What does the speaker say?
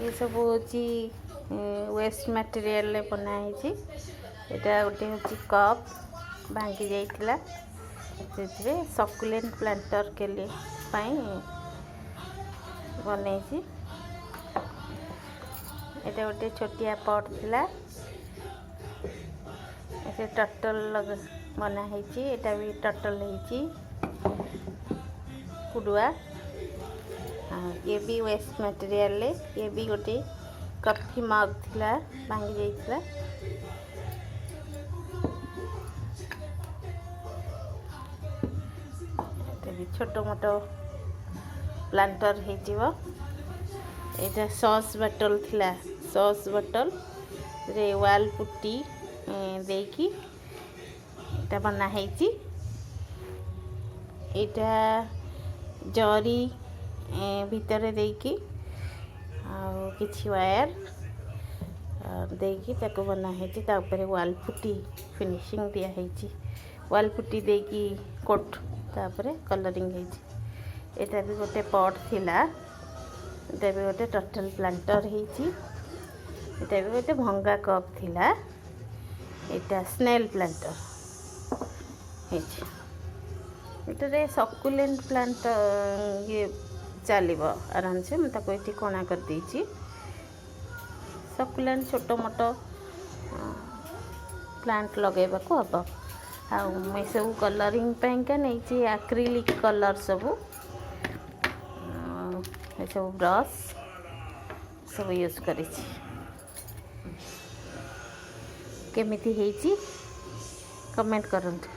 ये सब होची वेस्ट मटेरियल बनाई। एटा गोटे होची कप भांगी जाइतिला से सकुलेंट प्लांटर के लिए बनई। एटा गोटे छोटिया पट थिला ऐसे टर्टल बना है। एटा भी टर्टल है कुडुआ। ये भी वेस्ट मटेरियल। ये भी गोटे कॉफी मग थिला भांगी जाइतिला। छोटो मोटो प्लांटर हो। एटा सॉस बॉटल थिला। सॉस बॉटल रे वाल पुट्टी देकी एटा बना है। एटा जरी भीतर देकी किछि वायर देकी ताको बना है। ता ऊपर वाल पुट्टी फिनिशिंग दिया है। वाल पुट्टी देकी कोट तापर कलरिंग है। एटा भी गोटे पट थिला। एटा भी गोटे टर्टल प्लांटर है। एटा भी गोटे भंगा कप थिला। एटा स्नेल प्लांटर है। एटा सकुलेंट प्लांट ये चलो आराम से मैं ताको ये कणा कर देछि। सकुलेंट छोटो मोटो प्लांट लगेबा को हम। मैं सब कलरिंग पैंका नहीं एक्रिलिक कलर सब सब ब्रश सब यूज करी। केमिति हेची कमेंट करंतु।